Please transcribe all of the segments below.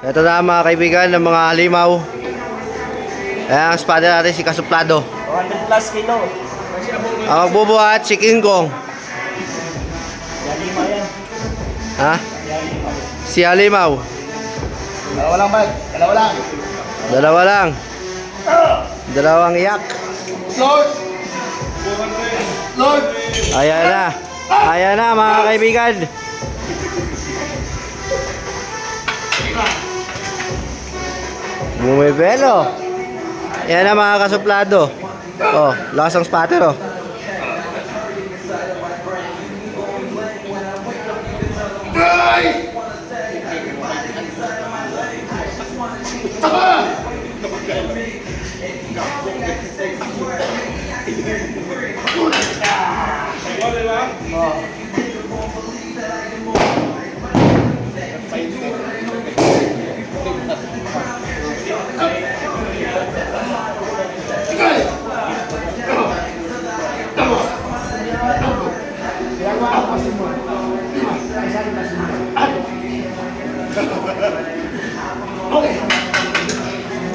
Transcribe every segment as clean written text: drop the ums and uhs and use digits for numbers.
Ito na mga kaibigan ng mga halimaw. Ayan ang espada natin si Kasuplado. 200 plus kilo. Ang magbubuhat si King Kong. Yalima yan. Ha? Si halimaw. Dalawa lang, Mark. Dalawa lang. Dalawa lang. Dalawang iyak. Lord! Lord! Ayan na. Ayan na mga kaibigan. Bumibelo. Ayan na mga Kasuplado. Oh, lakas ang spatter oh.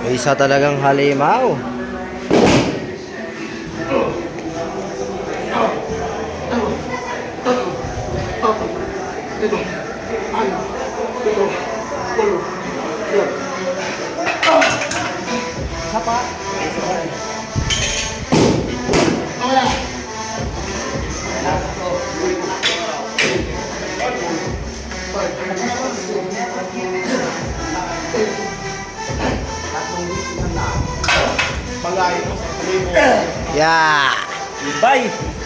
Isa talagang halimaw. Yeah. Bye!